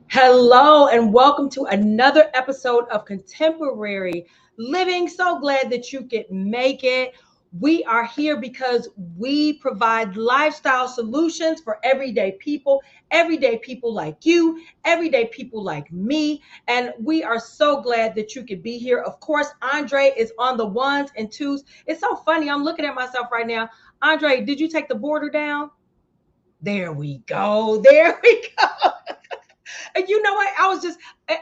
Hello and welcome to another episode of Contemporary Living. So glad that you could make it. We are here because we provide lifestyle solutions for everyday people like you, everyday people like me. And we are so glad that you could be here. Of course, Andre is on the ones and twos. It's so funny. I'm looking at myself right now. Andre, did you take the border down? There we go. There we go. And you know what?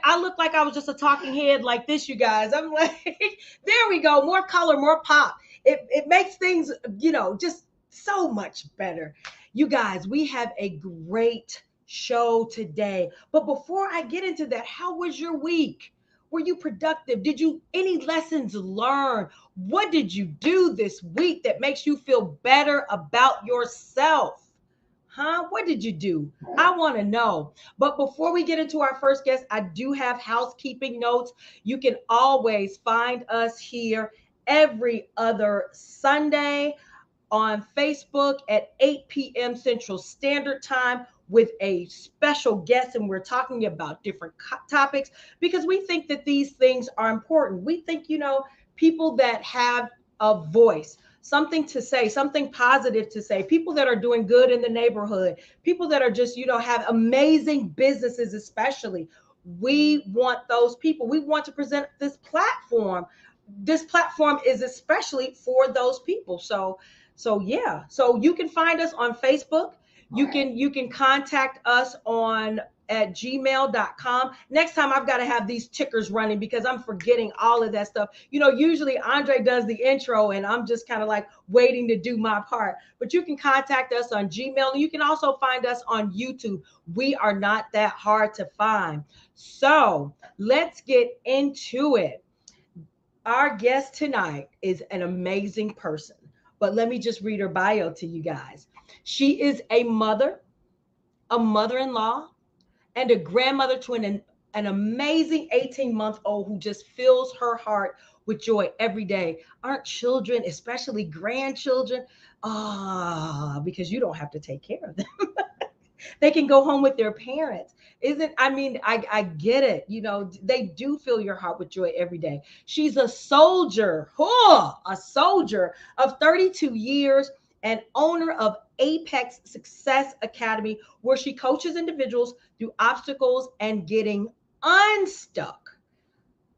I look like I was just a talking head like this, you guys. I'm like, there we go. More color, more pop. It makes things, just so much better. You guys, we have a great show today. But before I get into that, how was your week? Were you productive? Did you any lessons learned? What did you do this week that makes you feel better about yourself? Huh? What did you do? I want to know. But before we get into our first guest, I do have housekeeping notes. You can always find us here every other Sunday on Facebook at 8 p.m. Central Standard Time with a special guest. And we're talking about different topics because we think that these things are important. We think, people that have a voice, something to say, something positive to say, people that are doing good in the neighborhood, people that are just, have amazing businesses, especially. We want those people. We want to present this platform. This platform is especially for those people. So yeah. So you can find us on Facebook. You can contact us on at gmail.com. Next time I've got to have these tickers running because I'm forgetting all of that stuff. Usually Andre does the intro and I'm just kind of like waiting to do my part. But you can contact us on Gmail and you can also find us on YouTube. We are not that hard to find. So let's get into it. Our guest tonight is an amazing person, but let me just read her bio to you guys. She is a mother, a mother-in-law, and a grandmother to an amazing 18-month-old who just fills her heart with joy every day. Aren't children, especially grandchildren, because you don't have to take care of them. They can go home with their parents. Isn't, I mean, I get it. You know, they do fill your heart with joy every day. She's a soldier, a soldier of 32 years and owner of Apex Success Academy, where she coaches individuals through obstacles and getting unstuck.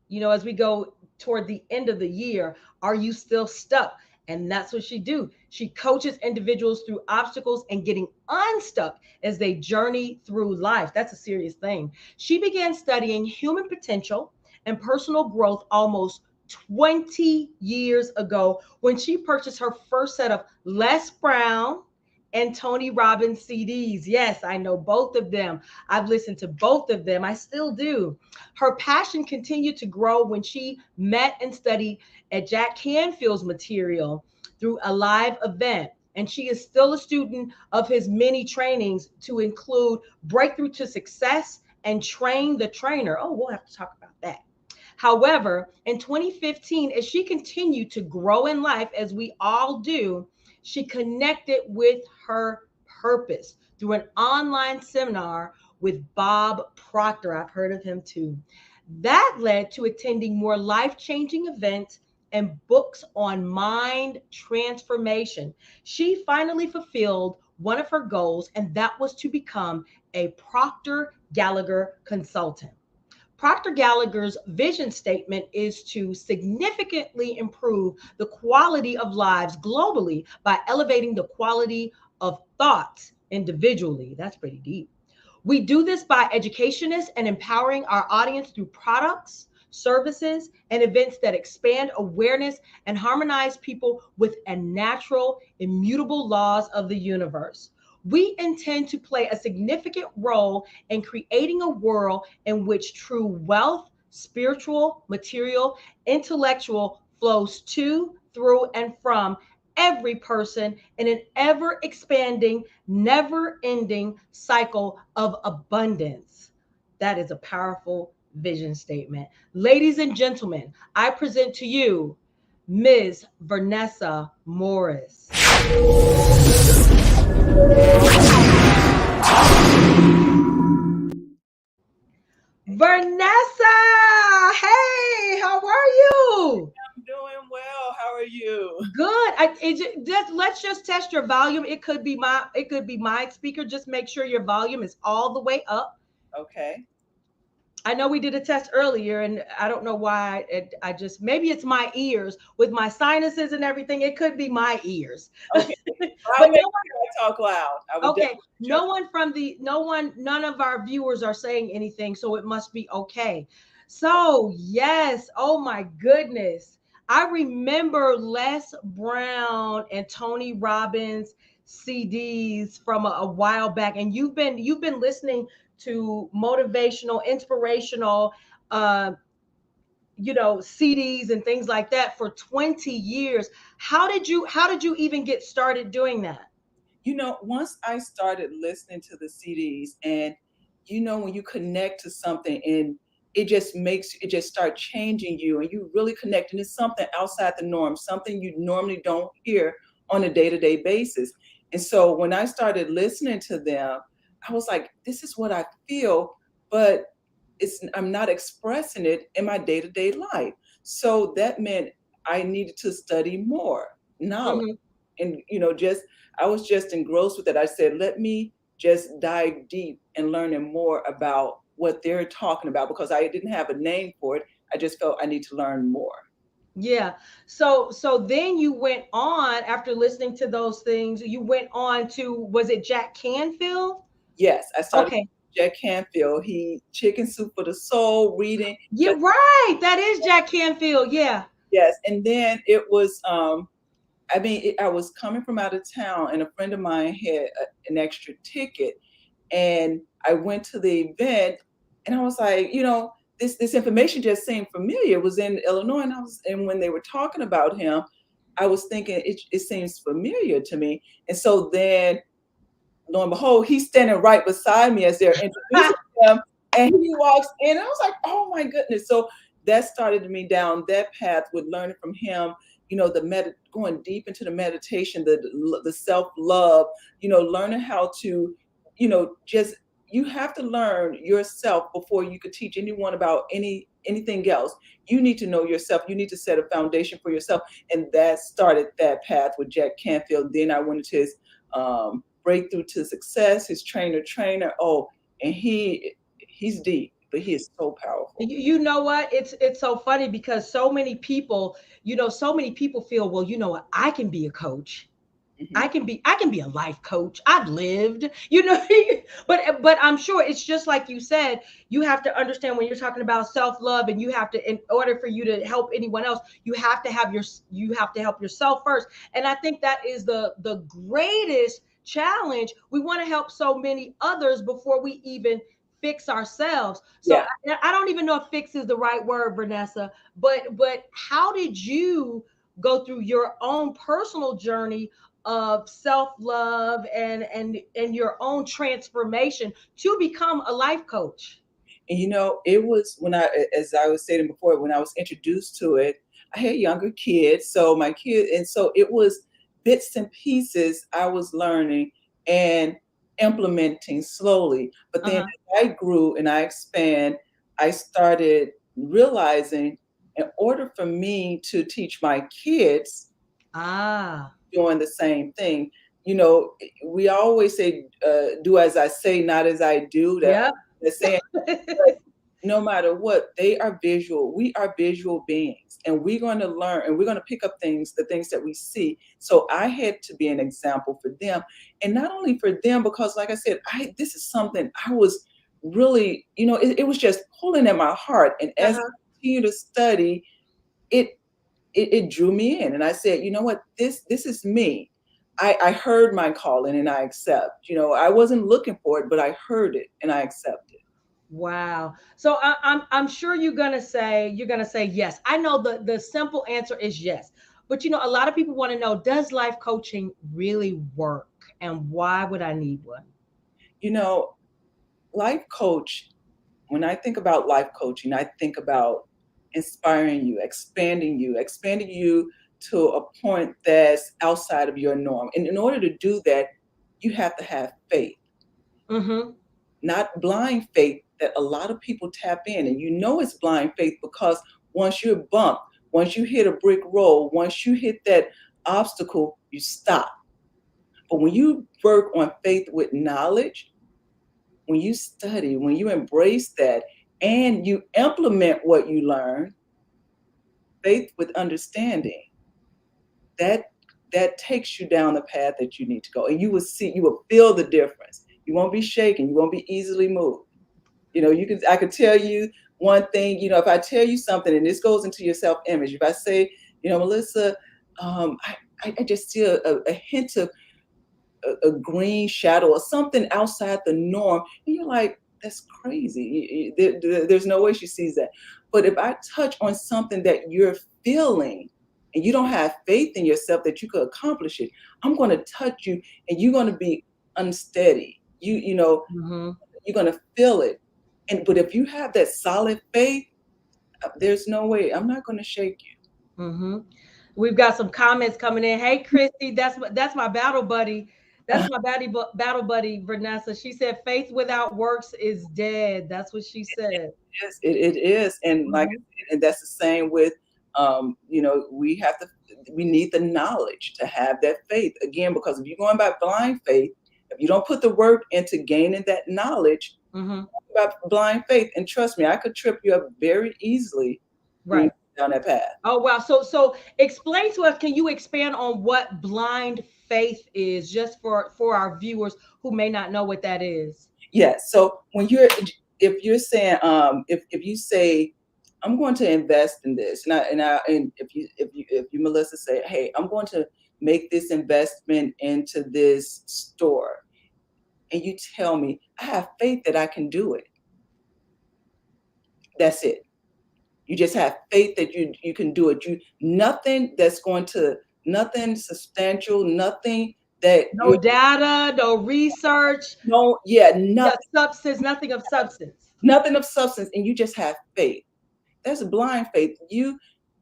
You know, as we go toward the end of the year, are you still stuck? And that's what she do. She coaches individuals through obstacles and getting unstuck as they journey through life. That's a serious thing. She began studying human potential and personal growth almost 20 years ago when she purchased her first set of Les Brown and Tony Robbins CDs. Yes, I know both of them. I've listened to both of them. I still do. Her passion continued to grow when she met and studied at Jack Canfield's material through a live event. And she is still a student of his many trainings to include Breakthrough to Success and Train the Trainer. Oh, we'll have to talk about that. However, in 2015, as she continued to grow in life, as we all do, she connected with her purpose through an online seminar with Bob Proctor. I've heard of him too. That led to attending more life changing events and books on mind transformation. She finally fulfilled one of her goals, and that was to become a Proctor Gallagher consultant. Proctor Gallagher's vision statement is to significantly improve the quality of lives globally by elevating the quality of thoughts individually. That's pretty deep. We do this by educationists and empowering our audience through products, services, and events that expand awareness and harmonize people with a natural, immutable laws of the universe. We intend to play a significant role in creating a world in which true wealth, spiritual, material, intellectual flows to, through, and from every person in an ever expanding, never ending cycle of abundance. That is a powerful vision statement. Ladies and gentlemen, I present to you Ms. Vernessa Morris. Vernessa, hey, how are you? I'm doing well. How are you? Good. Let's just test your volume. It could be my speaker. Just make sure your volume is all the way up. Okay. I know we did a test earlier, and I don't know why. I just maybe it's my ears with my sinuses and everything. It could be my ears, Okay. I'll but make no. sure I talk loud. I would Okay, definitely no one from the no one none of our viewers are saying anything, so it must be okay. So yes, oh my goodness, I remember Les Brown and Tony Robbins CDs from a while back, and you've been listening to motivational, inspirational, uh CDs and things like that for 20 years. How did you even get started doing that? once I started listening to the CDs, and when you connect to something and it just start changing you, and you really connect, and it's something outside the norm, something you normally don't hear on a day-to-day basis. And so when I started listening to them, I was like, this is what I feel, but I'm not expressing it in my day-to-day life. So that meant I needed to study more knowledge. Mhm. And just I was just engrossed with it. I said, let me just dive deep and learning more about what they're talking about, because I didn't have a name for it. I just felt I need to learn more. Yeah. So then you went on after listening to those things, you went on to, was it Jack Canfield? Yes, I started Okay. with Jack Canfield. He Chicken Soup for the Soul reading. Yeah, right. That is Jack Canfield. Yeah. Yes, and then it was I was coming from out of town, and a friend of mine had an extra ticket, and I went to the event, and I was like, this information just seemed familiar. It was in Illinois, and when they were talking about him, I was thinking it seems familiar to me. And so then, lo and behold, he's standing right beside me as they're introducing him, and he walks in. And I was like, oh my goodness! So that started me down that path with learning from him. Going deep into the meditation, the self love. Learning how to just you have to learn yourself before you could teach anyone about anything else. You need to know yourself. You need to set a foundation for yourself. And that started that path with Jack Canfield. Then I went into his breakthrough to success, his trainer. Oh, and he's deep, but he is so powerful. You know what? It's so funny because so many people, so many people feel, well, you know what, I can be a coach. Hmm. I can be a life coach. I've lived, but I'm sure it's just like you said, you have to understand when you're talking about self-love, and you have to, in order for you to help anyone else, you have to help yourself first. And I think that is the greatest challenge. We want to help so many others before we even fix ourselves. So Yeah. I don't even know if fix is the right word, Vanessa, but how did you go through your own personal journey of self-love and your own transformation to become a life coach? And it was when as I was saying before, when I was introduced to it, I had younger kids. So my kid, and so it was bits and pieces I was learning and implementing slowly. But then Uh-huh. as I grew and I expand, I started realizing in order for me to teach my kids Ah. doing the same thing, we always say, do as I say, not as I do. Yep. That's saying, no matter what, they are visual. We are visual beings, and we're going to learn and we're going to pick up the things that we see. So I had to be an example for them, and not only for them, because like I said, this is something I was really, it was just pulling at my heart. And as I Uh-huh. continue to study, it, it drew me in, and I said, you know what, this is me. I heard my calling and I accept. I wasn't looking for it, but I heard it and I accepted. Wow. So I'm sure you're gonna say yes. I know the simple answer is yes. But a lot of people want to know, does life coaching really work? And why would I need one? You know, life coach, when I think about life coaching, I think about inspiring you, expanding you to a point that's outside of your norm. And in order to do that, you have to have faith, Mm-hmm. not blind faith that a lot of people tap in. And it's blind faith because once you're bumped, once you hit a brick road, once you hit that obstacle, you stop. But when you work on faith with knowledge, when you study, when you embrace that and you implement what you learn, faith with understanding, that that takes you down the path that you need to go. And you will feel the difference. You won't be shaken, you won't be easily moved. I could tell you one thing, if I tell you something and this goes into your self-image, if I say, Melissa, I just see a hint of a green shadow or something outside the norm. And you're like, that's crazy. There's no way she sees that. But if I touch on something that you're feeling and you don't have faith in yourself that you could accomplish it, I'm going to touch you and you're going to be unsteady. Mm-hmm. You're going to feel it. But if you have that solid faith, there's no way I'm not going to shake you. Mm-hmm. We've got some comments coming in. Hey, Christy, that's my battle buddy. That's my battle buddy, Vanessa. She said, "Faith without works is dead." That's what she said. Yes, it is. And like Mhm. I said, and that's the same with, we need the knowledge to have that faith again, because if you're going by blind faith, if you don't put the work into gaining that knowledge Mhm. about blind faith, and trust me, I could trip you up very easily when you Right. go down that path. Oh wow. So explain to us. Can you expand on what blind faith is, just for our viewers who may not know what that is? Yes. So if you're saying, if you say, I'm going to invest in this, and if you Melissa say, hey, I'm going to make this investment into this store, and you tell me I have faith that I can do it. That's it. You just have faith that you can do it. Nothing substantial, nothing that No you data, no research, know, yeah, no nothing, substance, nothing of substance. nothing of substance, and you just have faith. That's blind faith.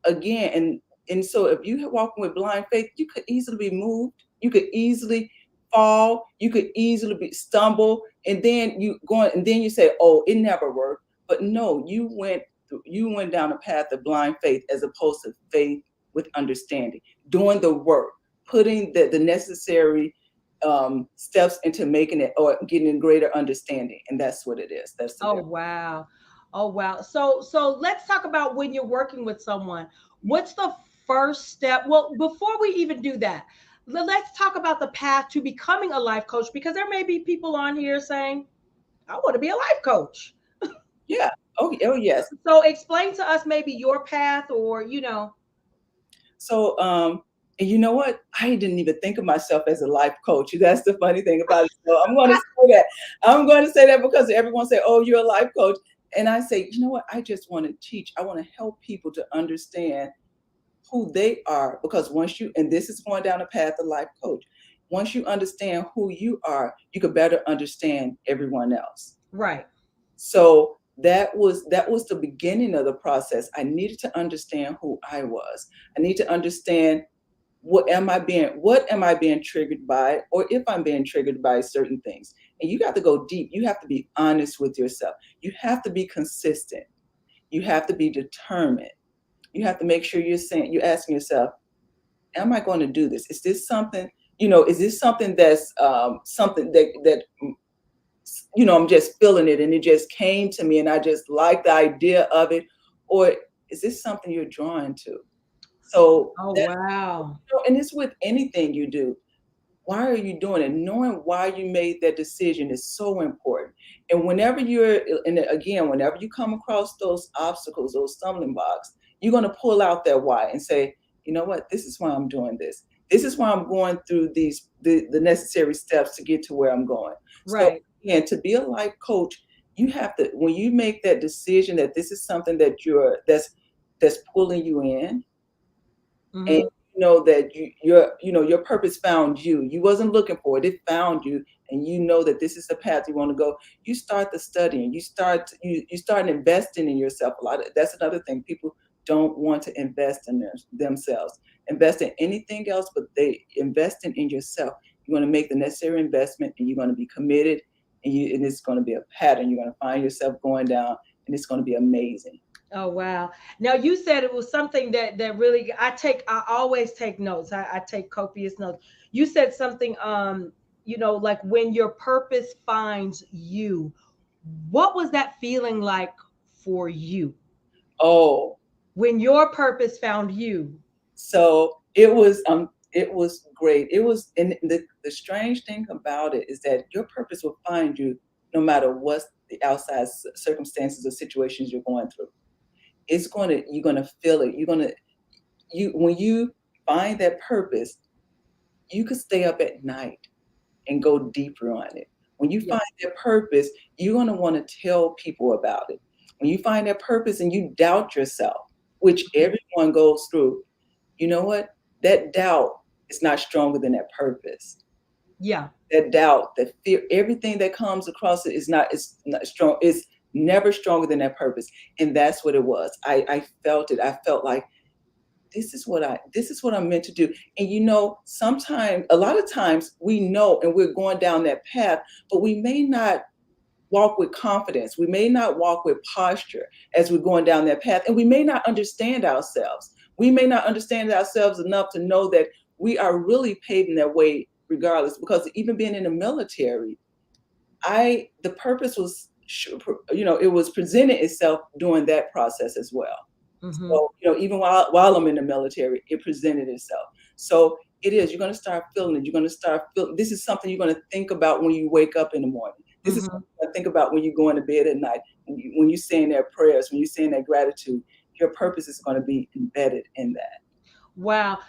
Again, and so if you walking with blind faith, you could easily be moved. You could easily fall, you could easily stumble, and then you say, "Oh, it never worked." But no, you went down a path of blind faith as opposed to faith with understanding, doing the work, putting the necessary steps into making it or getting greater understanding, and that's what it is. That's the Oh difference. wow. Oh wow. So let's talk about when you're working with someone. What's the first step? Well, before we even do that, let's talk about the path to becoming a life coach, because there may be people on here saying, "I want to be a life coach." Yeah. Oh yes. So explain to us maybe your path, or So, and you know what? I didn't even think of myself as a life coach. That's the funny thing about it. So I'm going to say that. I'm going to say that because everyone say, "Oh, you're a life coach," and I say, you know what? I just want to teach. I want to help people to understand who they are, because once you, and this is going down a path of life coach, once you understand who you are, you can better understand everyone else. right, So that was the beginning of the process. I needed to understand who I was. I need to understand what am I being triggered by, or if I'm being triggered by certain things. And you got to go deep. You have to be honest with yourself. You have to be consistent. You have to be determined. You have to make sure you're asking yourself, am I going to do this? Is this something, is this something that's something that I'm just feeling it and it just came to me and I just like the idea of it? Or is this something you're drawn to? So oh that, wow, and it's with anything you do. Why are you doing it? Knowing why you made that decision is so important. And whenever you come across those obstacles, those stumbling blocks, you're going to pull out that why and say, you know what, this is why I'm doing this. This is why I'm going through the necessary steps to get to where I'm going. So right, again, to be a life coach, you have to, when you make that decision that this is something that's pulling you in, and hmm, you know that your purpose found you. You wasn't looking for it, it found you. And you know that this is the path you want to go. You start the studying, you start investing in yourself. That's another thing. People don't want to invest in themselves, invest in anything else, but they investing in yourself. You're going to make the necessary investment, and you're going to be committed, and it's going to be a pattern you're going to find yourself going down, and it's going to be amazing. oh wow. Now you said it was something that really I always take notes. I take copious notes. You said something like when your purpose finds you. What was that feeling like for you Oh, when your purpose found you? so it was great. It was, and the strange thing about it is that your purpose will find you no matter what the outside circumstances or situations you're going through. You're gonna feel it. You when you find that purpose, you could stay up at night and go deeper on it. When you Yeah. find that purpose, you're gonna want to tell people about it. When you find that purpose and you doubt yourself, which Mhm. everyone goes through, you know what? That doubt is not stronger than that purpose. Yeah. That doubt, that fear, everything that comes across it's not strong. It's never stronger than that purpose. And that's what it was. I felt it. I felt like this is what I'm meant to do. And sometimes, a lot of times we know and we're going down that path, but we may not walk with confidence. We may not walk with posture as we're going down that path. And we may not understand ourselves. We may not understand ourselves enough to know that we are really paving that way regardless. Because even being in the military, the purpose was, it was presented itself during that process as well. Hmm. So, even while I'm in the military, it presented itself. So it is, you're going to start feeling it. You're going to start feeling, this is something you're going to think about when you wake up in the morning. This is Hmm. something you're going to think about when you go into bed at night. When you're saying that prayers, when you're saying that gratitude, your purpose is going to be embedded in that. Wow.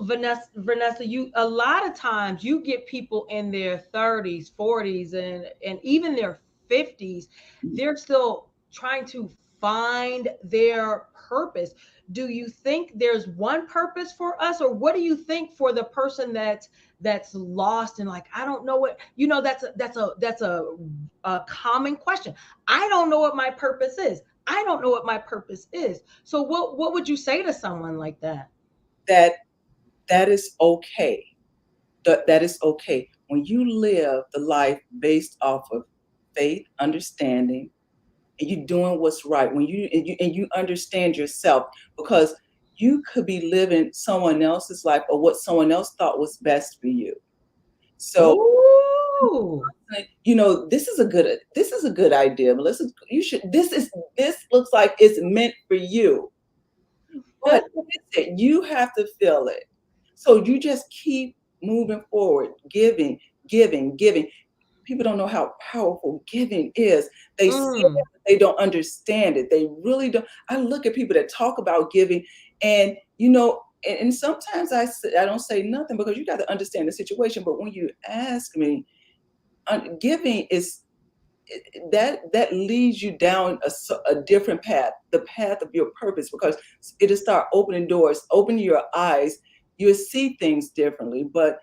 Vanessa, you a lot of times you get people in their 30s, 40s, and even their 50s, they're still trying to find their purpose. Do you think there's one purpose for us, or what do you think for the person that's lost and like, I don't know what, that's a common question. I don't know what my purpose is. I don't know what my purpose is. So what would you say to someone like that? That that is okay. that is okay. When you live the life based off of faith, understanding, and you doing what's right, when you understand yourself, because you could be living someone else's life or what someone else thought was best for you. So Ooh. this is a good idea, Melissa. You should this looks like it's meant for you. But you have to feel it. So you just keep moving forward, giving, giving, giving. People don't know how powerful giving is. They see it, Mm. but they don't understand it. They really don't. I look at people that talk about giving, and and sometimes I don't say nothing because you got to understand the situation. But when you ask me, giving is that leads you down a different path, the path of your purpose, because it'll start opening doors, opening your eyes. You'll see things differently. But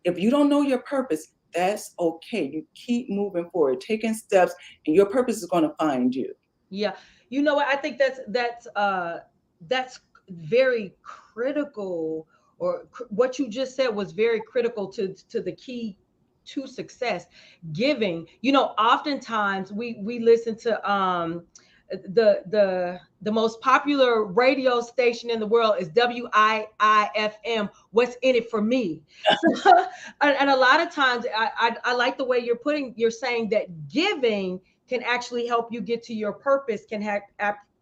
if you don't know your purpose, that's okay. You keep moving forward, taking steps, and your purpose is going to find you. Yeah. You know what? I think that's very critical, or what you just said was very critical to the key to success. Giving. Oftentimes we listen to the most popular radio station in the world is WIIFM. What's in it for me? So, and a lot of times I like the way you're saying that giving can actually help you get to your purpose, can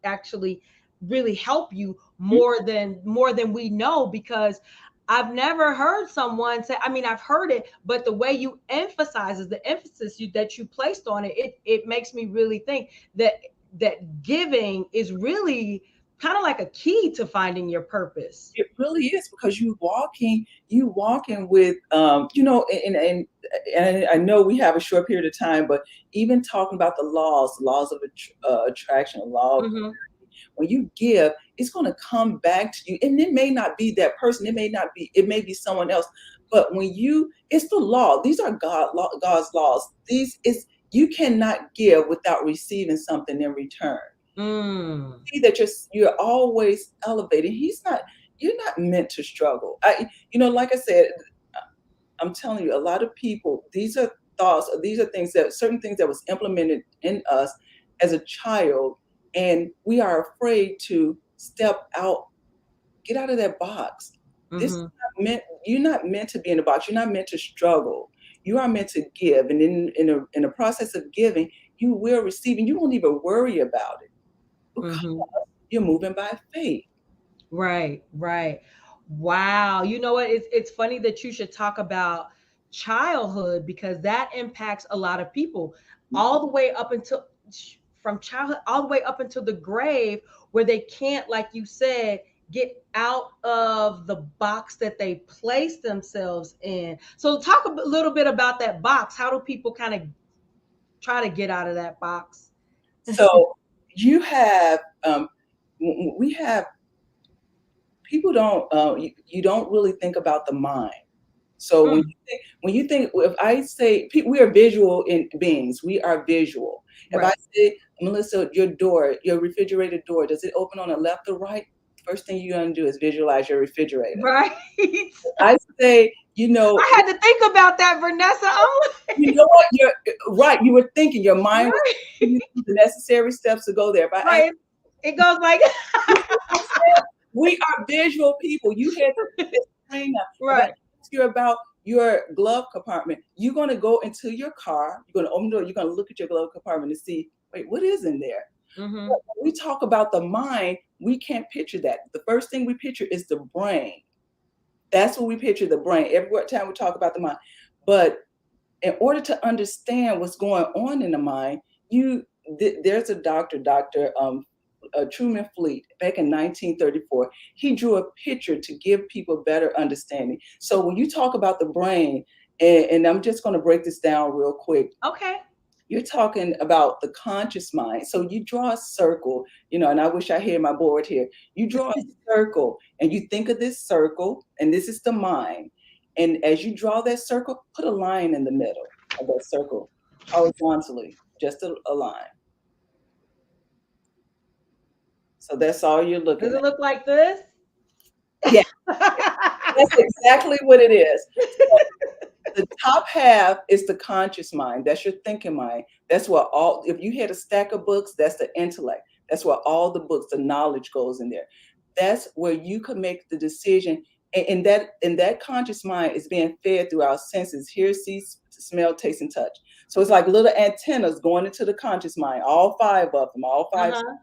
actually really help you more than we know, because I've never heard someone say, I mean, I've heard it, but the way you emphasizes the emphasis that you placed on it makes me really think that giving is really kind of like a key to finding your purpose. It really is, because you walking with and I know we have a short period of time, but even talking about the laws of attraction, law of, Mm-hmm. when you give, it's going to come back to you. And it may not be that person, it may be someone else. But it's the law. These are God's laws. These is You cannot give without receiving something in return. Mm. See that you're always elevating. You're not meant to struggle. Like I said, I'm telling you, a lot of people, these are thoughts, or these are certain things that was implemented in us as a child, and we are afraid to step out, get out of that box. Mm-hmm. You're not meant to be in a box. You're not meant to struggle. You are meant to give. And in a process of giving, you will receive, and you won't even worry about it because Mm-hmm. you're moving by faith. Right, right. Wow. You know what? It's funny that you should talk about childhood, because that impacts a lot of people all the way up until from childhood all the way up until the grave, where they can't, like you said, get out of the box that they place themselves in. So talk a little bit about that box. How do people kind of try to get out of that box? So you have, we have people don't you don't really think about the mind. So Mm, when you think, if I say we are visual in beings, we are visual. If I right. say, Melissa, your refrigerator door, does it open on the left or right? First thing you're gonna do is visualize your refrigerator. Right. I say, I had to think about that, Vernessa. I'm you like, know what, you're right. You were thinking, your mind was right, giving you the necessary steps to go there. If I ask, right. It goes like, you see what I'm saying? We are visual people. You had this train now. If I right. ask you about your glove compartment, you're going to go into your car, you're going to open the door, you're going to look at your glove compartment and see, wait, what is in there? Mm-hmm. But when we talk about the mind, we can't picture that. The first thing we picture is the brain. That's what we picture, the brain, every time we talk about the mind. But in order to understand what's going on in the mind, there's a Dr. Truman Fleet, back in 1934. He drew a picture to give people better understanding. So when you talk about the brain, and I'm just going to break this down real quick. Okay. You're talking about the conscious mind. So you draw a circle, and I wish I had my board here. You draw a circle and you think of this circle, and this is the mind. And as you draw that circle, put a line in the middle of that circle horizontally, just a line. So that's all you're Does looking it at. look like this? Yeah, that's exactly what it is. So the top half is the conscious mind. That's your thinking mind. That's where all, if you had a stack of books, that's the intellect. That's where all the books, the knowledge goes in there. That's where you can make the decision. And that conscious mind is being fed through our senses: hear, see, smell, taste, and touch. So it's like little antennas going into the conscious mind, all five of them, all five. Uh-huh.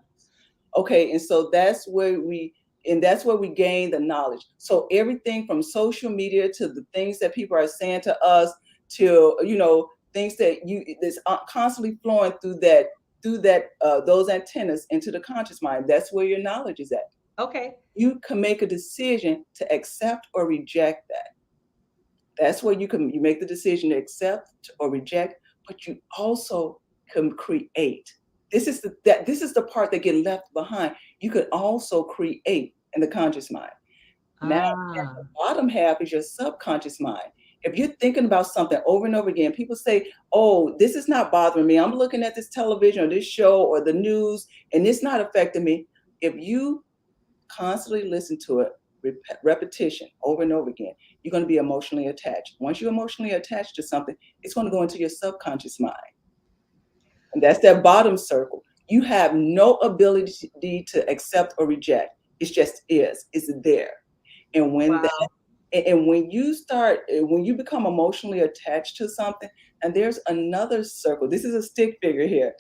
Okay, and so that's where we gain the knowledge. So everything from social media to the things that people are saying to us, to things that's constantly flowing through that those antennas into the conscious mind. That's where your knowledge is at. Okay. You can make a decision to accept or reject that. That's where you make the decision to accept or reject, but you also can create. This is the part that get left behind. You can also create in the conscious mind. Now, at Ah. the bottom half is your subconscious mind. If you're thinking about something over and over again, people say, "Oh, this is not bothering me. I'm looking at this television or this show or the news, and it's not affecting me." If you constantly listen to it, repetition over and over again, you're going to be emotionally attached. Once you're emotionally attached to something, it's going to go into your subconscious mind. And that's that bottom circle. You have no ability to accept or reject. It just is. It's there. And when that Wow. and when you become emotionally attached to something, and there's another circle. This is a stick figure here.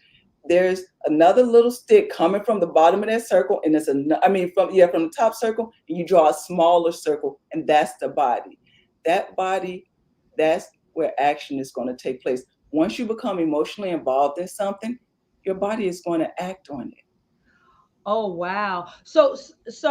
There's another little stick coming from the bottom of that circle, and from the top circle, and you draw a smaller circle, and that's the body. That body, that's where action is going to take place. Once you become emotionally involved in something, your body is going to act on it. Oh wow. So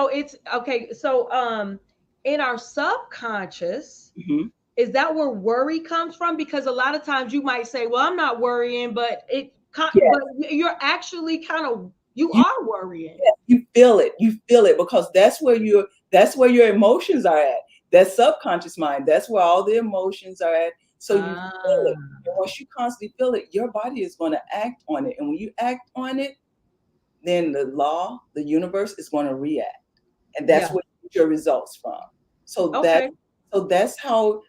it's okay. So in our subconscious, Mhm. is that where worry comes from? Because a lot of times you might say, "Well, I'm not worrying," but Yeah. but you're actually kind of you You are worrying. Yeah, you feel it. You feel it because that's where your emotions are at. That subconscious mind, that's where all the emotions are at. So you feel Ah, it. And once you constantly feel it, your body is going to act on it. And when you act on it, then the universe is going to react. And that's yeah. where you get your results from. So that Okay. that's how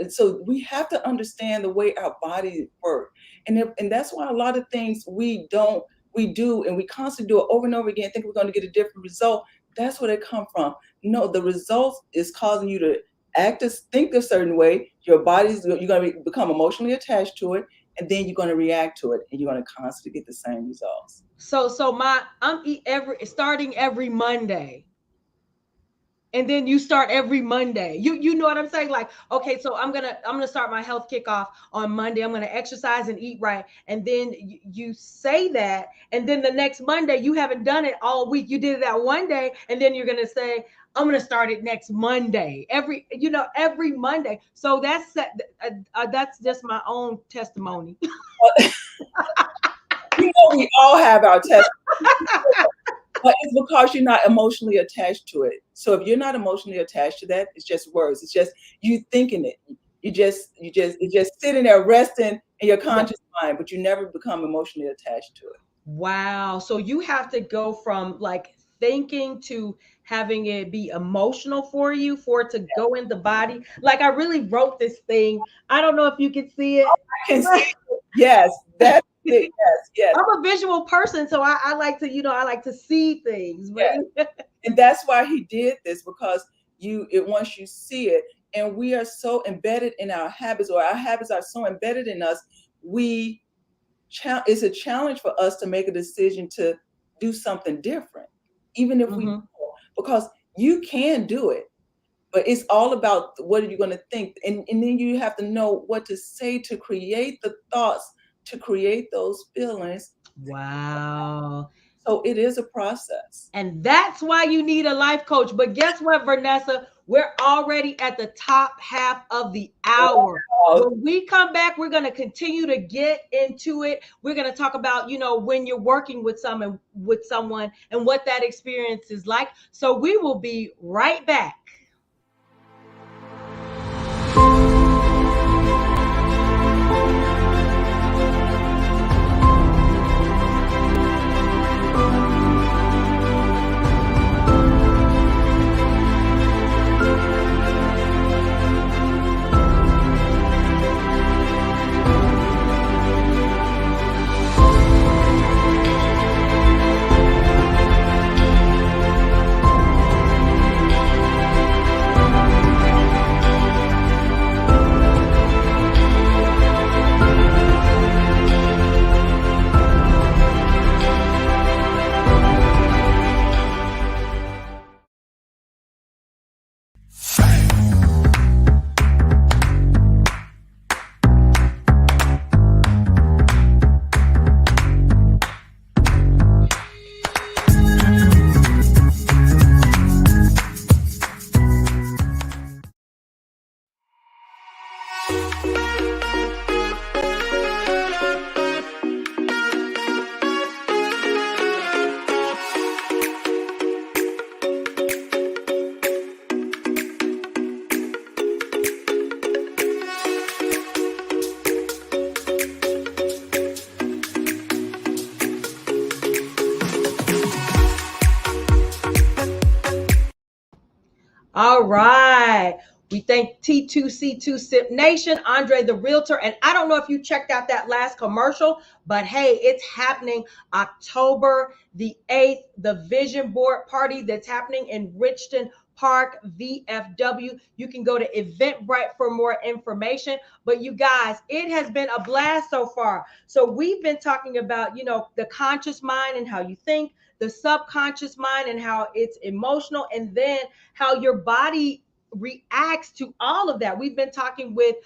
so we have to understand the way our body work. And that's why a lot of things we do and we constantly do it over and over again, think we're going to get a different result. That's where they come from. No, the results is causing you to think a certain way. You're going to become emotionally attached to it, and then you're going to react to it, and you're going to constantly get the same results. So I'm eat every starting every Monday. And then you start every Monday. You know what I'm saying? Like, okay, so I'm gonna start my health kickoff on Monday. I'm gonna exercise and eat right. And then you say that, and then the next Monday you haven't done it all week. You did it that one day, and then you're gonna say, I'm gonna start it next Monday. Every Monday. So that's just my own testimony. We all have our tests. But it's because you're not emotionally attached to it. So if you're not emotionally attached to that, it's just words. It's just you thinking it. It's just sitting there resting in your Yeah. conscious mind, but you never become emotionally attached to it. Wow. So you have to go from like thinking to having it be emotional for you, for it to go in the body. Like I really wrote this thing. I don't know if you can see it. I can see it. Yes, that's it. Yes, yes, I'm a visual person, so I like to, I like to see things. But yes. And that's why he did this, because once you see it, and we are so embedded in our habits, or our habits are so embedded in us, it's a challenge for us to make a decision to do something different, even if we Mhm. don't, because you can do it, but it's all about what are you going to think, and then you have to know what to say to create the thoughts, to create those feelings. Wow. So it is a process. And that's why you need a life coach. But guess what, Vernessa? We're already at the top half of the hour. Wow. When we come back, we're going to continue to get into it. We're going to talk about, when you're working with someone and what that experience is like. So we will be right back. All right. We thank T2C2 Sip Nation, Andre the Realtor. And I don't know if you checked out that last commercial, but hey, it's happening October the 8th, the Vision Board Party that's happening in Richton Park, VFW. You can go to Eventbrite for more information. But you guys, it has been a blast so far. So we've been talking about, the conscious mind and how you think, the subconscious mind and how it's emotional, and then how your body reacts to all of that. We've been talking with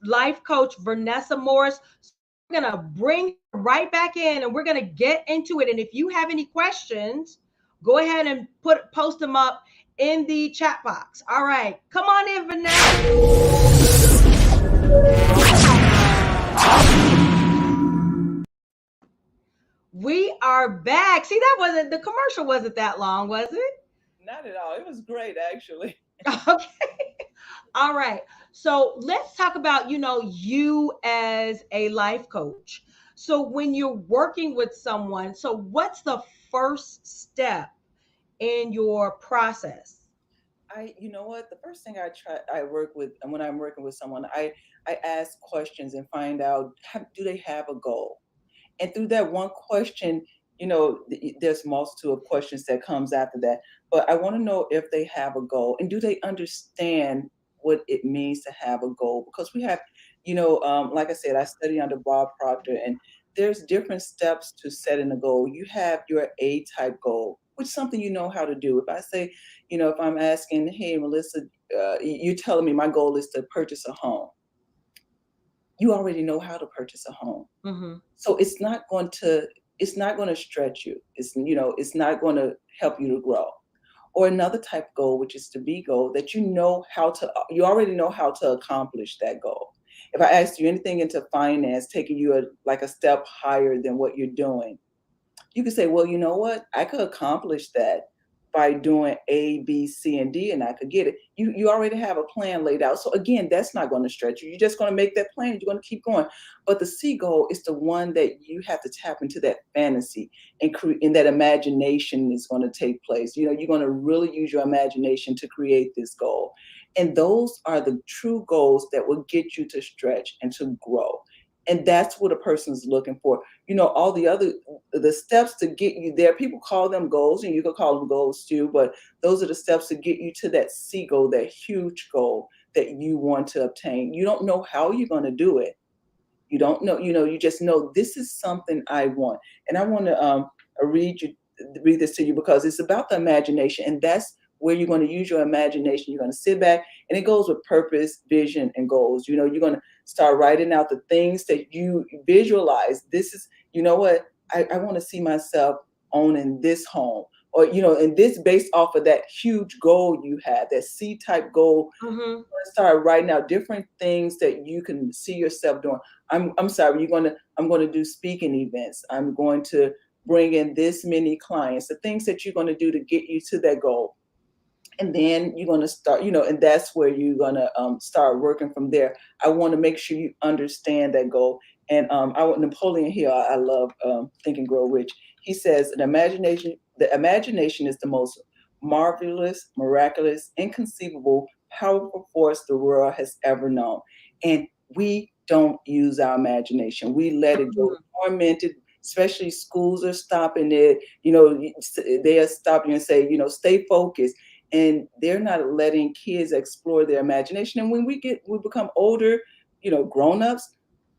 life coach Vernessa Morris. So we're going to bring her right back in and we're going to get into it. And if you have any questions, go ahead and post them up in the chat box. All right. Come on in, Vanessa. We are back. See, that wasn't the commercial wasn't that long, was it? Not at all. It was great, actually. Okay. All right. So let's talk about, you as a life coach. So when you're working with someone, so what's the first step in your process? You know what? The first thing I work with, and when I'm working with someone, I ask questions and find out, do they have a goal? And through that one question, there's multitude of questions that comes after that. But I want to know if they have a goal and do they understand what it means to have a goal? Because we have, like I said, I study under Bob Proctor, and there's different steps to setting a goal. You have your A type goal, which is something you know how to do. If I say, if I'm asking, hey, Melissa, you're telling me my goal is to purchase a home, you already know how to purchase a home. Mm-hmm. So it's not going to stretch you. It's not going to help you to grow. Or another type of goal, which is the B goal, that you already know how to accomplish that goal. If I asked you anything into finance, taking you like a step higher than what you're doing, you could say, well, you know what? I could accomplish that by doing A, B, C, and D, and I could get it. You already have a plan laid out. So again, that's not going to stretch you. You're just going to make that plan. You're going to keep going. But the C goal is the one that you have to tap into that fantasy and that imagination is going to take place. You're going to really use your imagination to create this goal. And those are the true goals that will get you to stretch and to grow. And that's what a person's looking for. All the steps to get you there, people call them goals, and you could call them goals too, but those are the steps to get you to that C goal, that huge goal that you want to obtain. You don't know how you're going to do it. You don't know, you just know this is something I want. And I want to read this to you because it's about the imagination, and that's where you're going to use your imagination. You're going to sit back, and it goes with purpose, vision, and goals. You're going to start writing out the things that you visualize. This is, you know what, I want to see myself owning this home, or and this based off of that huge goal you had, that C type goal. Mm-hmm. Start writing out different things that you can see yourself doing. I'm sorry, I'm going to do speaking events. I'm going to bring in this many clients, the things that you're going to do to get you to that goal. And then you're going to start, and that's where you're going to start working from there. I want to make sure you understand that goal. And Napoleon Hill, I love Think and Grow Rich. He says, the imagination is the most marvelous, miraculous, inconceivable, powerful force the world has ever known. And we don't use our imagination. We let it go tormented. Especially schools are stopping it. They are stopping and say, stay focused, and they're not letting kids explore their imagination. And when we become older, grown-ups,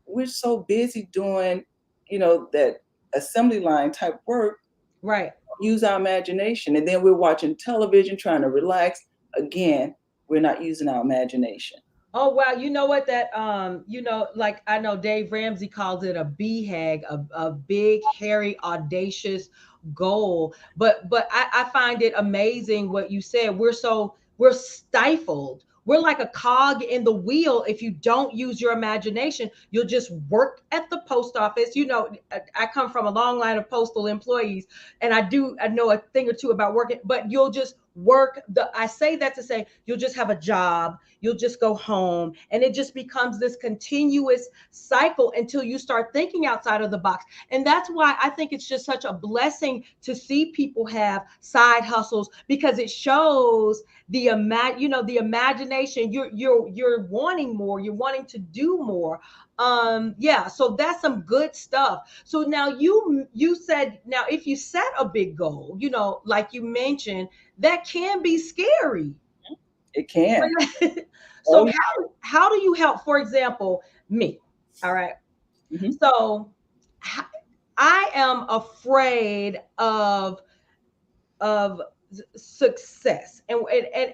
we're so busy doing, that assembly line type work, Right. use our imagination. And then we're watching television, trying to relax. Again, we're not using our imagination. Oh wow, you know what that like I know Dave Ramsey calls it a BHAG, a big, hairy, audacious goal. But I find it amazing what you said. We're stifled. We're like a cog in the wheel. If you don't use your imagination, you'll just work at the post office. I come from a long line of postal employees, and I know a thing or two about working, but you'll just work the I say that to say you'll just have a job, you'll just go home, and it just becomes this continuous cycle until you start thinking outside of the box. And that's why I think it's just such a blessing to see people have side hustles, because it shows the imagination. You're wanting more, you're wanting to do more. Yeah, so that's some good stuff. So now you said, now if you set a big goal, like you mentioned, that can be scary. It can. Oh So how do you help, for example, me? All right. yeah. Hmm. So h- I am afraid of success, and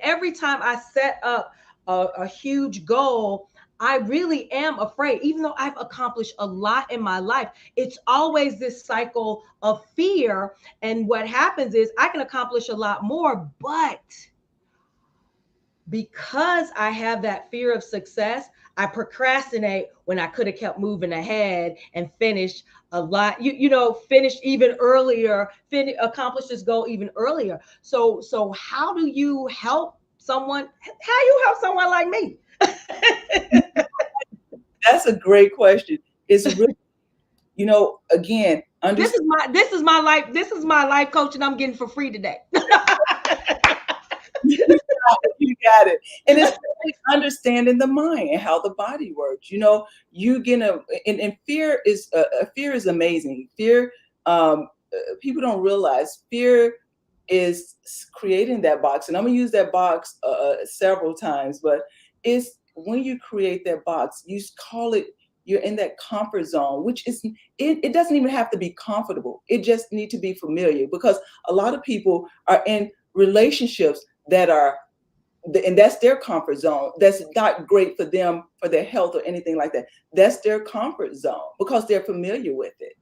every time I set up a huge goal, I really am afraid, even though I've accomplished a lot in my life. It's always this cycle of fear, and what happens is I can accomplish a lot more, but because I have that fear of success, I procrastinate when I could have kept moving ahead and finished a lot. Finished even earlier, accomplish this goal even earlier. So how do you help someone? How you help someone like me? That's a great question. It's really, again, understand. This is my life coach, and I'm getting for free today. You got it. And it's really understanding the mind and how the body works. You get and fear is amazing. Fear, people don't realize fear is creating that box. And I'm gonna use that box several times, but it's when you create that box, call it, you're in that comfort zone, which is it doesn't even have to be comfortable. It just need to be familiar, because a lot of people are in relationships that are, and that's their comfort zone. That's not great for them, for their health or anything like that. That's their comfort zone because they're familiar with it.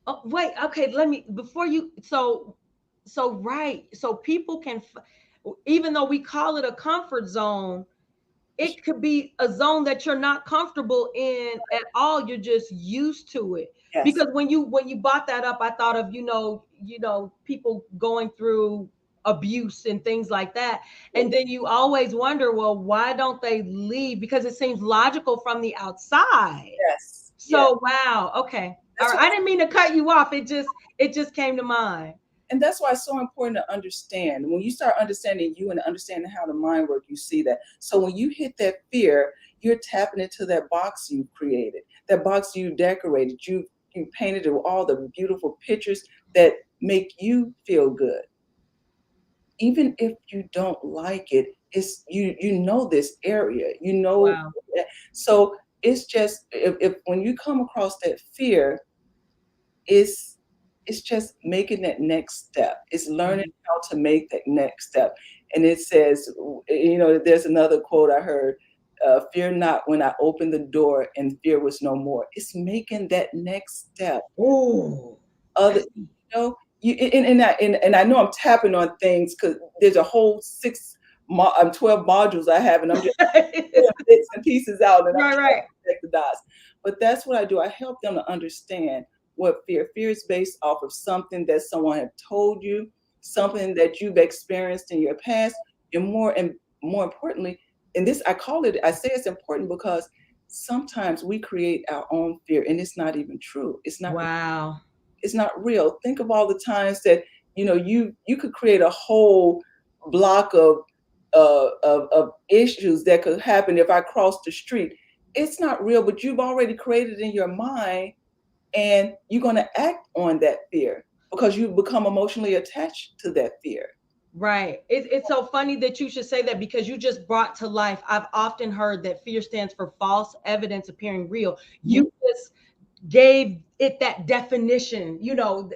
Oh, wait, okay, let me before you so right. So people even though we call it a comfort zone, it could be a zone that you're not comfortable in at all. You're just used to it. Yes. Because when you brought that up, I thought of, people going through abuse and things like that. And then you always wonder, well, why don't they leave? Because it seems logical from the outside. Yes. Yes. So wow, okay. All That's right. what, I didn't mean to cut you off. It just came to mind. and that's why it's so important to understand. When you start understanding you and understanding how the mind works, you see that. So when you hit that fear, you're tapping into that box you created, that box you decorated, you painted it with all the beautiful pictures that make you feel good. Even if you don't like it, it's you know this area, Wow. so it's just, if when you come across that fear, it's it's just making that next step. It's learning Mhm. how to make that next step. And it says, there's another quote I heard, fear not when I opened the door and fear was no more. It's making that next step. Ooh. Other, you and I know I'm tapping on things because there's a whole 12 modules I have, and I'm just Right, pulling bits and pieces out, and I'm trying right. to connect the dots. But that's what I do. I help them to understand what fear is based off of something that someone had told you, something that you've experienced in your past, and more importantly, and this I say it's important because sometimes we create our own fear, and it's not even true. Wow. It's not real. Think of all the times that you could create a whole block of issues that could happen if I crossed the street. It's not real, but you've already created in your mind, and you're going to act on that fear because you become emotionally attached to that fear. Right. It's so funny that you should say that, because you just brought to life. I've often heard that fear stands for false evidence appearing real. Mhm. You just gave it that definition.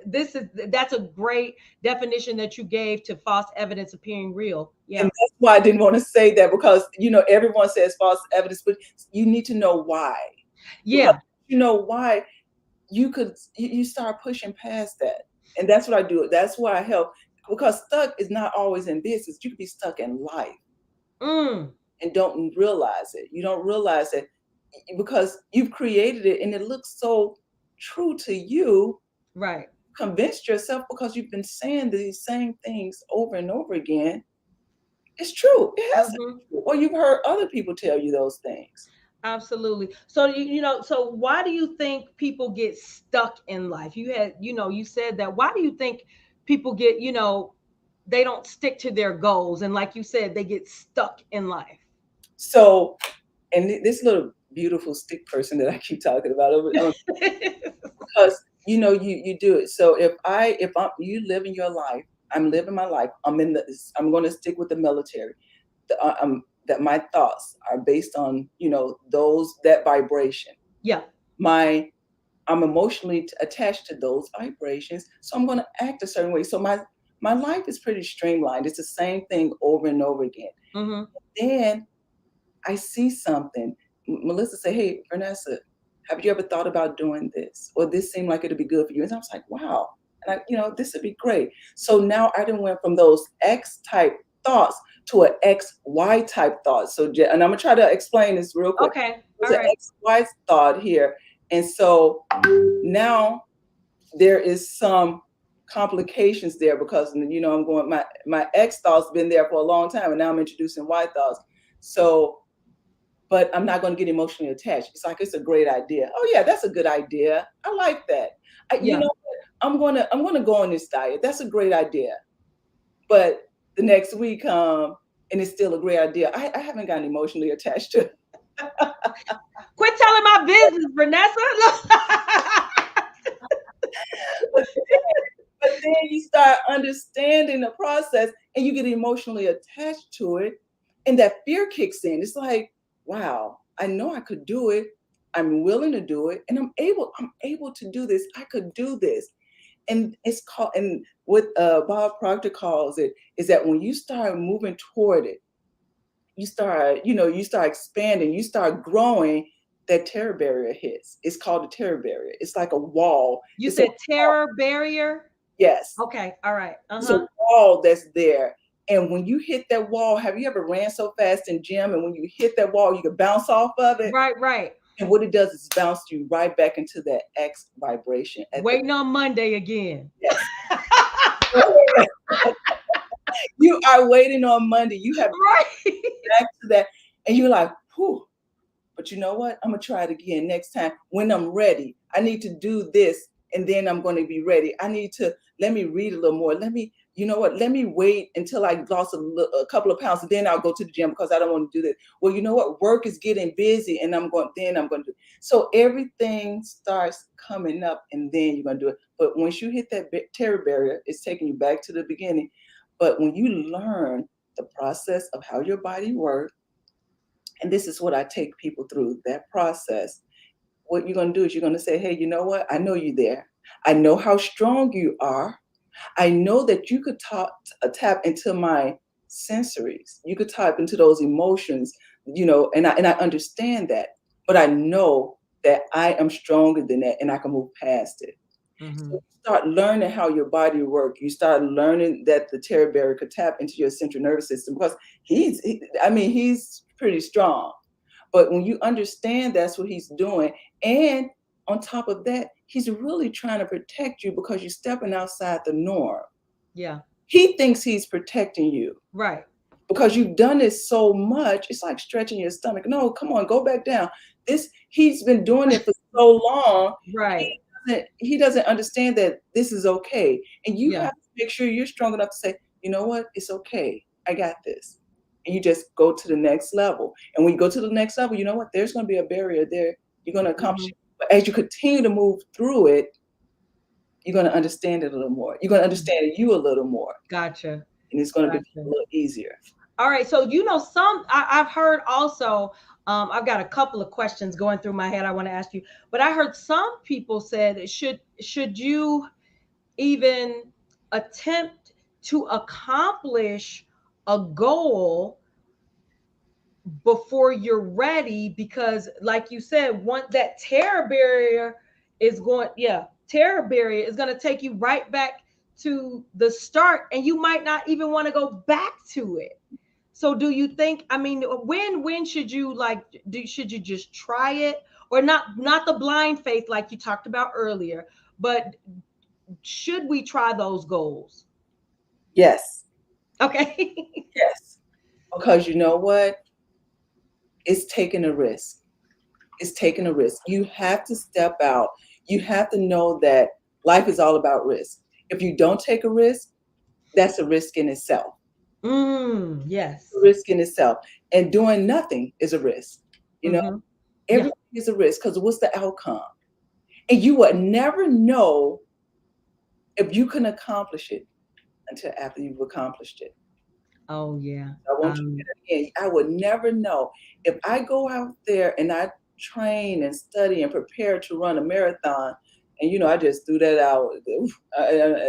That's a great definition that you gave to false evidence appearing real. And Yeah. that's why I didn't want to say that, because everyone says false evidence, but you need to know why. Because Yeah. you know why, you start pushing past that. And that's what I do. That's why I help, because stuck is not always in business. You could be stuck in life Mm, and don't realize it. You don't realize it because you've created it and it looks so true to you. right. Convinced yourself because you've been saying these same things over and over again. It's true. It has to Hmm. be true. Or you've heard other people tell you those things. Absolutely. So so why do you think people get stuck in life? You said that. Why do you think people get, they don't stick to their goals, and like you said, they get stuck in life? So, and this little beautiful stick person that I keep talking about, because you do it. So if I'm you living your life, I'm living my life. I'm going to stick with the military. That my thoughts are based on those that vibration. Yeah. My I'm emotionally attached to those vibrations, so I'm going to act a certain way. So my life is pretty streamlined. It's the same thing over and over again. Hmm. Then I see something. Melissa say, "Hey, Vernessa, have you ever thought about doing this? Or this seemed like it'd be good for you." And I was like, "Wow." And this would be great. So now I didn't went from those X type thoughts to an XY type thought. And I'm gonna try to explain this real quick. Okay. There's All an right. XY thought here. And so now there is some complications there because I'm going my X thoughts been there for a long time, and now I'm introducing Y thoughts. So but I'm not going to get emotionally attached. It's like it's a great idea. Oh yeah, that's a good idea. I like that. You Yeah. know what? I'm gonna go on this diet. That's a great idea. But the next week and it's still a great idea. I haven't gotten emotionally attached to it. Quit telling my business, Vanessa. But then you start understanding the process and you get emotionally attached to it, and that fear kicks in. It's like, wow, I know I could do it. I'm willing to do it, and I'm able to do this. I could do this. And it's called, and what Bob Proctor calls it is that when you start moving toward it, you start expanding, you start growing, that terror barrier hits. It's called a terror barrier. It's like a wall. You It's a said wall. terror barrier. Yes. Okay. All right. It's a Uh-huh. wall that's there. And when you hit that wall, have you ever ran so fast in gym and when you hit that wall, you can bounce off of it? Right, right. And what it does is bounce you right back into that X vibration at the Waiting on Monday again. yes. You are waiting on Monday. You have Right. back to that, and you're like, whew. But you know what? I'm gonna try it again next time when I'm ready. I need to do this, and then I'm going to be ready. I need to let me read a little more. You know what? Let me wait until I lost a couple of pounds, and then I'll go to the gym because I don't want to do this. Well, you know what? Work is getting busy, and I'm going to do. So everything starts coming up, and then you're going to do it. But once you hit that terror barrier, it's taking you back to the beginning. But when you learn the process of how your body works, and this is what I take people through that process. What you're going to do is you're going to say, hey, you know what? I know you there. I know how strong you are. I know that you could tap into my sensories. You could tap into those emotions, and I understand that. But I know that I am stronger than that and I can move past it. So Hmm. you start learning how your body works. You start learning that the terror barrier could tap into your central nervous system because he's pretty strong. But when you understand that's what he's doing, and on top of that, he's really trying to protect you because you're stepping outside the norm. Yeah. He thinks he's protecting you Right. because you've done it so much. It's like stretching your stomach. No, come on, go back down. He's been doing it for so long. Right. He doesn't understand that this is okay. And you Yeah. have to make sure you're strong enough to say, you know what, it's okay. I got this. And you just go to the next level. And when you go to the next level, you know what? There's going to be a barrier there. You're going to accomplish Hmm. it. But as you continue to move through it, you're going to understand it a little more. You're going to understand you a little more. Gotcha. And it's going to become a Gotcha. little easier. All right. So, I've heard also, I've got a couple of questions going through my head I want to ask you, but I heard some people said, should you even attempt to accomplish a goal before you're ready? Because like you said, once that terror barrier is going, yeah, terror barrier is going to take you right back to the start, and you might not even want to go back to it. So do you think, I mean, when should you, like, should you just try it, or not the blind faith like you talked about earlier, but should we try those goals? Yes. Okay. Yes. because you know what? It's taking a risk. It's taking a risk. You have to step out. You have to know that life is all about risk. If you don't take a risk, that's a risk in itself. A Yes. risk in itself. And doing nothing is a risk. You know, Mm-hmm. Yeah. everything is a risk because what's the outcome? And you would never know if you can accomplish it until after you've accomplished it. Oh yeah. I want you to Um, get it again. I would never know if I go out there and I train and study and prepare to run a marathon. And I just threw that out. Oof,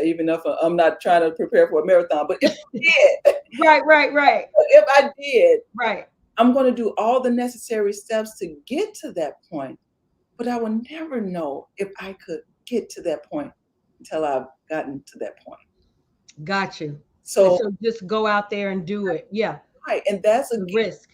even if I'm not trying to prepare for a marathon, but if I did, right, right, right, if I did, right. I'm going to do all the necessary steps to get to that point. But I will never know if I could get to that point until I've gotten to that point. Got you. And So, so just go out there and do it. Yeah. right, and that's a The risk.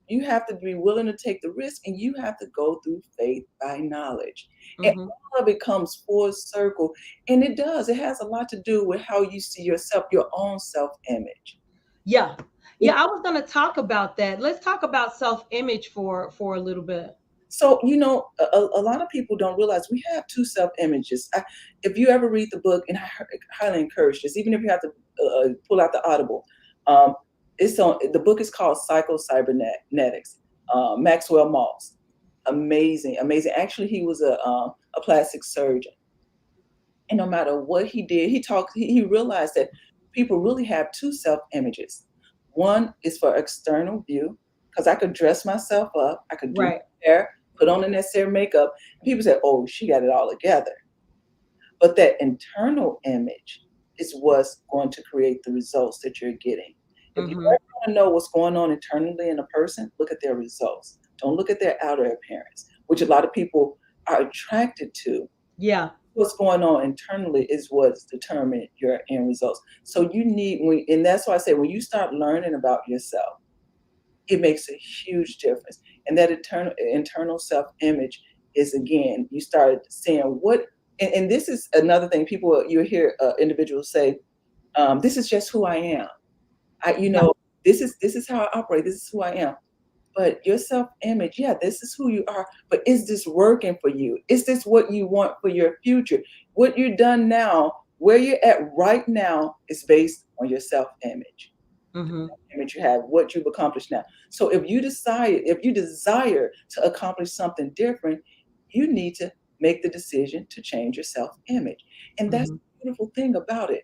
you have to be willing to take the risk and you have to go through faith by knowledge. And Hmm. all of it comes full circle. And it does. It has a lot to do with how you see yourself, your own self image. Yeah. Yeah. I was going to talk about that. Let's talk about self-image for a little bit. So, a lot of people don't realize we have two self images. If you ever read the book, and highly encourage this, even if you have to pull out the Audible, um, the book is called Psycho Cybernetics, Maxwell Maltz. Amazing, amazing. Actually, he was a plastic surgeon. And no matter what he did, he realized that people really have two self images. One is for external view, because I could dress myself up, I could do Right. my hair, put on the necessary makeup. And people say, oh, she got it all together. But that internal image is what's going to create the results that you're getting. If you Hmm. ever want to know what's going on internally in a person, look at their results. Don't look at their outer appearance, which a lot of people are attracted to. Yeah. What's going on internally is what's determined your end results. So and that's why I say when you start learning about yourself, it makes a huge difference. And that internal self image is, again, you start seeing and this is another thing you hear individuals say, this is just who I am. Yeah. This is how I operate. This is who I am. But your self image, yeah, this is who you are. But is this working for you? Is this what you want for your future? What you've done now, where you're at right now, is based on your self image. Hmm. Image you have, what you've accomplished now. So if you desire to accomplish something different, you need to make the decision to change your self image. And that's Hmm. the beautiful thing about it.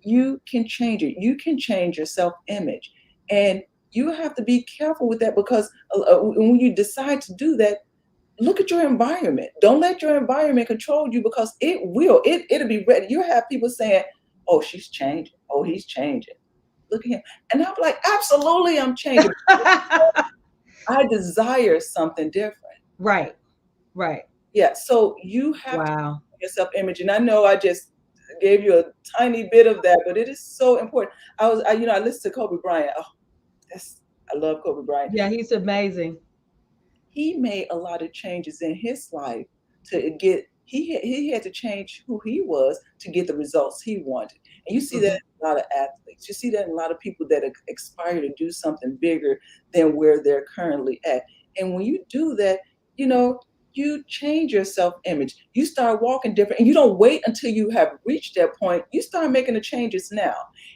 You can change it. You can change your self image. And you have to be careful with that because when you decide to do that, look at your environment. Don't let your environment control you because it will. It'll be ready. You have people saying, oh, she's changing. Oh, he's changing. Look at him. And I'm like, absolutely, I'm changing. I desire something different. right. Right. Yeah. So you have to Wow. your self image. And I know I just gave you a tiny bit of that, but it is so important. I listened to Kobe Bryant. Oh, I love Kobe Bryant. Yeah. He's amazing. He made a lot of changes in his life to get he had to change who he was to get the results he wanted. And you see that Hmm. in a lot of athletes. You see that in a lot of people that aspire to do something bigger than where they're currently at. And when you do that, you know, you change your self-image. You start walking different and you don't wait until you have reached that point. You start making the changes now.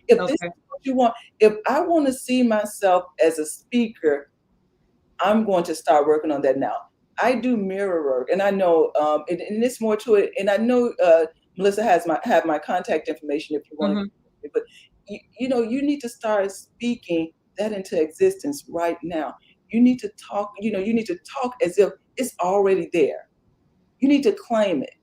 If this is Okay. what you want, if I want to see myself as a speaker, I'm going to start working on that now. I do mirror work, and I know, and it's more to it. And I know Melissa have my contact information if you want Hmm. to. But you need to start speaking that into existence right now. You need to talk. You need to talk as if it's already there. You need to claim it,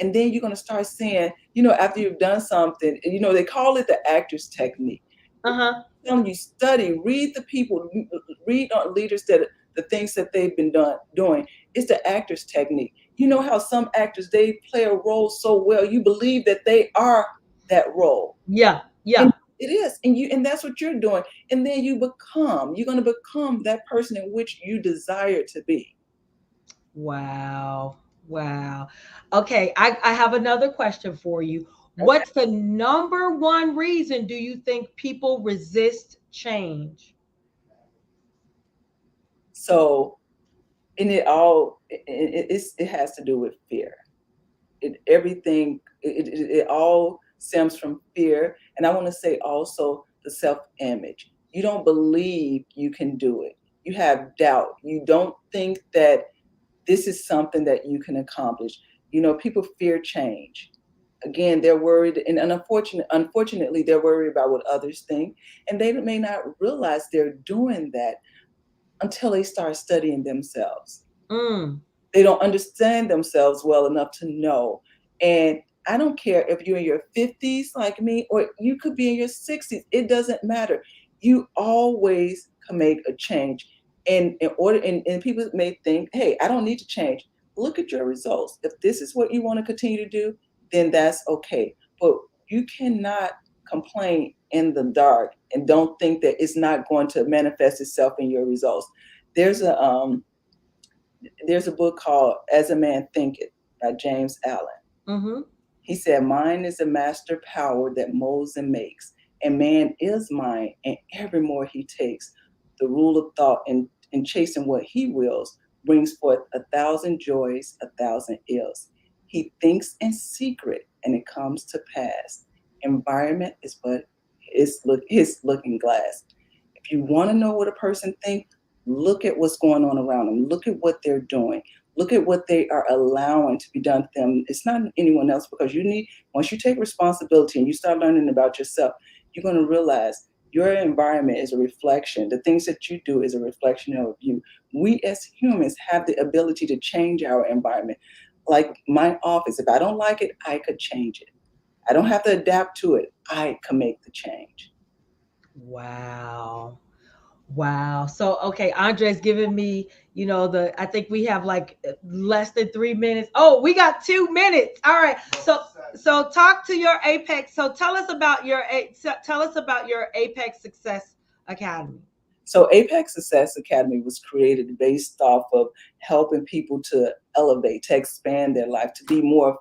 and then you're going to start saying, after you've done something. They call it the actor's technique. Uh-huh. Telling you study, read the people, read on leaders the things that they've been doing. It's the actor's technique. You know how some actors they play a role so well, you believe that they are that role, Yeah. and Yeah. it is, and that's what you're doing. And then you're going to become that person in which you desire to be. Wow. Wow. Okay, I have another question for you. Okay. What's the number one reason do you think people resist change. So, and it has to do with fear. It all stems from fear. And I want to say also the self-image. You don't believe you can do it. You have doubt. You don't think that this is something that you can accomplish. People fear change. Again, they're worried, and unfortunately, they're worried about what others think, and they may not realize they're doing that until they start studying themselves. Mm. They don't understand themselves well enough to know. And I don't care if you're in your 50s like me, or you could be in your 60s. It doesn't matter. You always can make a change. And people may think, hey, I don't need to change. Look at your results. If this is what you want to continue to do, then that's okay. But you cannot complain in the dark and don't think that it's not going to manifest itself in your results. There's a there's a book called As a Man Thinketh by James Allen. Mm-hmm. He said, mind is a master power that molds and makes, and man is mind, and evermore he takes. The rule of thought in chasing what he wills brings forth 1,000 joys, 1,000 ills. He thinks in secret, and it comes to pass. Environment is but his looking glass. If you want to know what a person thinks, look at what's going on around them. Look at what they're doing. Look at what they are allowing to be done to them. It's not anyone else, because once you take responsibility and you start learning about yourself, you're going to realize your environment is a reflection. The things that you do is a reflection of you. We as humans have the ability to change our environment. Like my office, if I don't like it, I could change it. I don't have to adapt to it. I can make the change. Wow. Wow. So, okay, Andre's giving me, I think we have like less than 3 minutes. Oh, we got 2 minutes. All right. So talk to your Apex. So tell us about your Apex Success Academy. So Apex Success Academy was created based off of helping people to elevate, to expand their life, to be more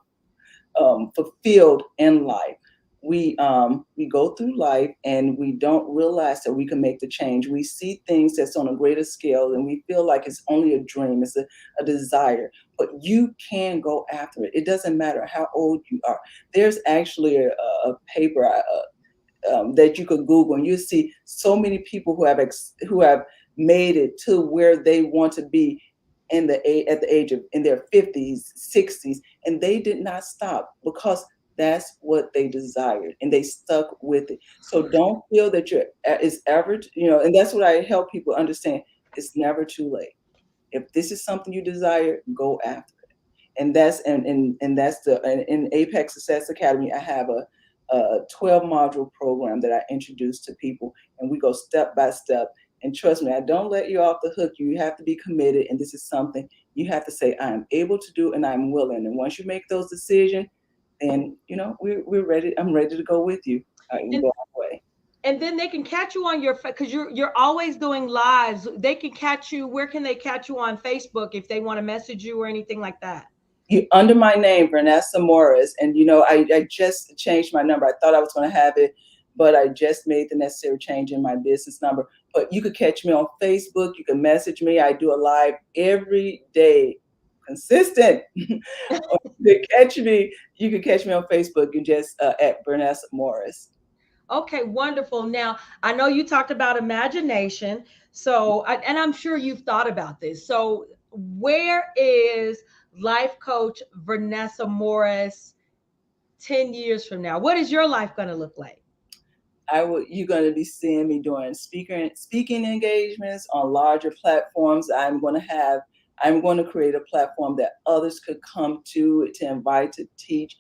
fulfilled in life. We go through life and we don't realize that we can make the change. We see things that's on a greater scale and we feel like it's only a dream, it's a desire, but you can go after it. It doesn't matter how old you are. There's actually a paper that you could Google, and you see so many people who have made it to where they want to be at the age of in their 50s, 60s, and they did not stop because that's what they desired and they stuck with it. So don't feel that it's ever, and that's what I help people understand. It's never too late. If this is something you desire, go after it. And that's in Apex Success Academy. I have a 12 module program that I introduce to people, and we go step by step. And trust me, I don't let you off the hook. You have to be committed, and this is something you have to say, I am able to do and I'm willing. And once you make those decisions, then we're ready. I'm ready to go with you. We And go all the way. and then they can catch you on your because you're always doing lives. They can catch you. Where can they catch you on Facebook if they want to message you or anything like that? Under my name, Vernessa Morris, and I just changed my number. I thought I was going to have it, but I just made the necessary change in my business number. But you could catch me on Facebook. You can message me. I do a live every day, consistent. Or you can catch me on Facebook. You just at Vernessa Morris. Okay, wonderful. Now, I know you talked about imagination. So, and I'm sure you've thought about this. So, where is life coach Vernessa Morris 10 years from now? What is your life going to look like? You're going to be seeing me doing speaking engagements on larger platforms. I'm going to create a platform that others could come to invite to teach.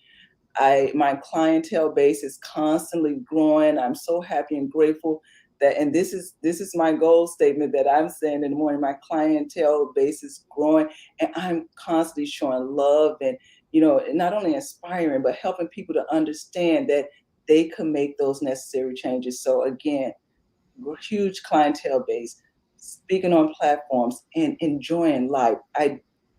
My clientele base is constantly growing. I'm so happy and grateful that, and this is my goal statement that I'm saying in the morning. My clientele base is growing, and I'm constantly showing love and not only inspiring but helping people to understand that they can make those necessary changes. So again, huge clientele base, speaking on platforms and enjoying life.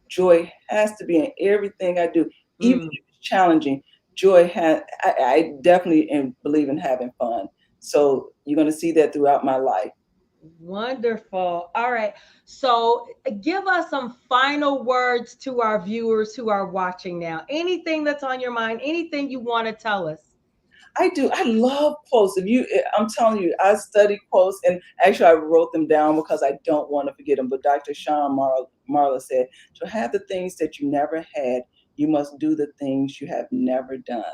Joy has to be in everything I do, even Mm. if it's challenging. Joy has. I definitely believe in having fun. So you're going to see that throughout my life. Wonderful. All right. So give us some final words to our viewers who are watching now. Anything that's on your mind, anything you want to tell us. I do. I love quotes. I'm telling you, I study quotes, and actually, I wrote them down because I don't want to forget them. But Dr. Marla said, "To have the things that you never had, you must do the things you have never done."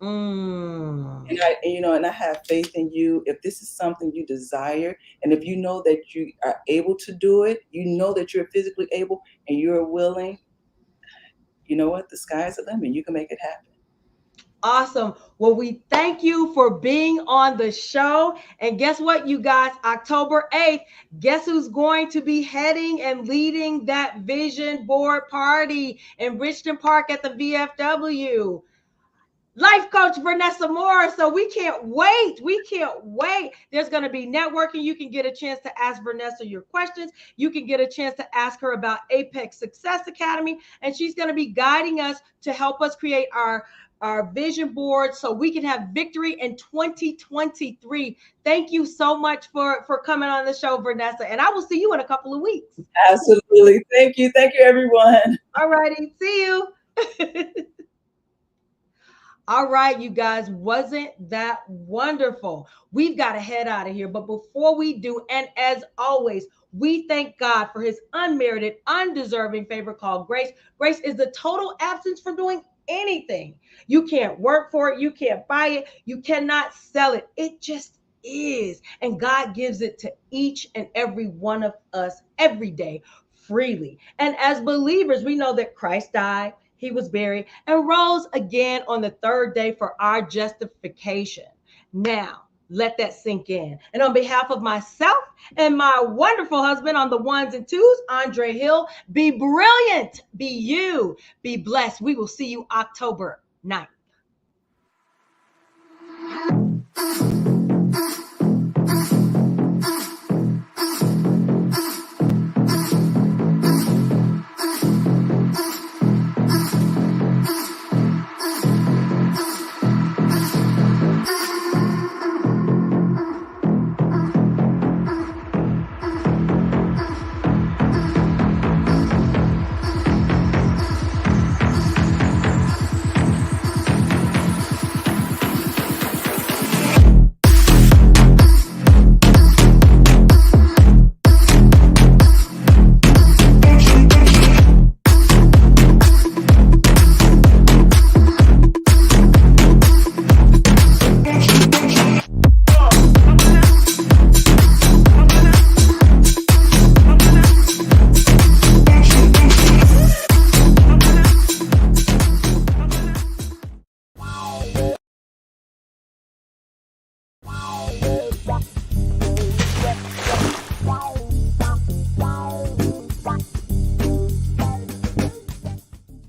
Mm. And I have faith in you. If this is something you desire, and if you know that you are able to do it, you know that you're physically able, and you're willing. You know what? The sky's the limit. You can make it happen. Awesome. Well, we thank you for being on the show. And guess what, you guys? October 8th, guess who's going to be heading and leading that vision board party in Richmond Park at the VFW? Life Coach Vernessa Morris. So we can't wait. We can't wait. There's going to be networking. You can get a chance to ask Vernessa your questions. You can get a chance to ask her about Apex Success Academy. And she's going to be guiding us to help us create our vision board so we can have victory in 2023. Thank you so much for coming on the show, Vernessa. And I will see you in a couple of weeks. Absolutely. Thank you. Thank you, everyone. All righty. See you. All right, you guys, wasn't that wonderful? We've got to head out of here. But before we do, and as always, we thank God for his unmerited, undeserving favor called grace. Grace is the total absence from doing anything. You can't work for it. You can't buy it. You cannot sell it. It just is. And God gives it to each and every one of us every day freely. And as believers, we know that Christ died, he was buried, and rose again on the third day for our justification. Now, let that sink in. And on behalf of myself and my wonderful husband on the ones and twos, Andre Hill, be brilliant, be you, be blessed. We will see you October 9th.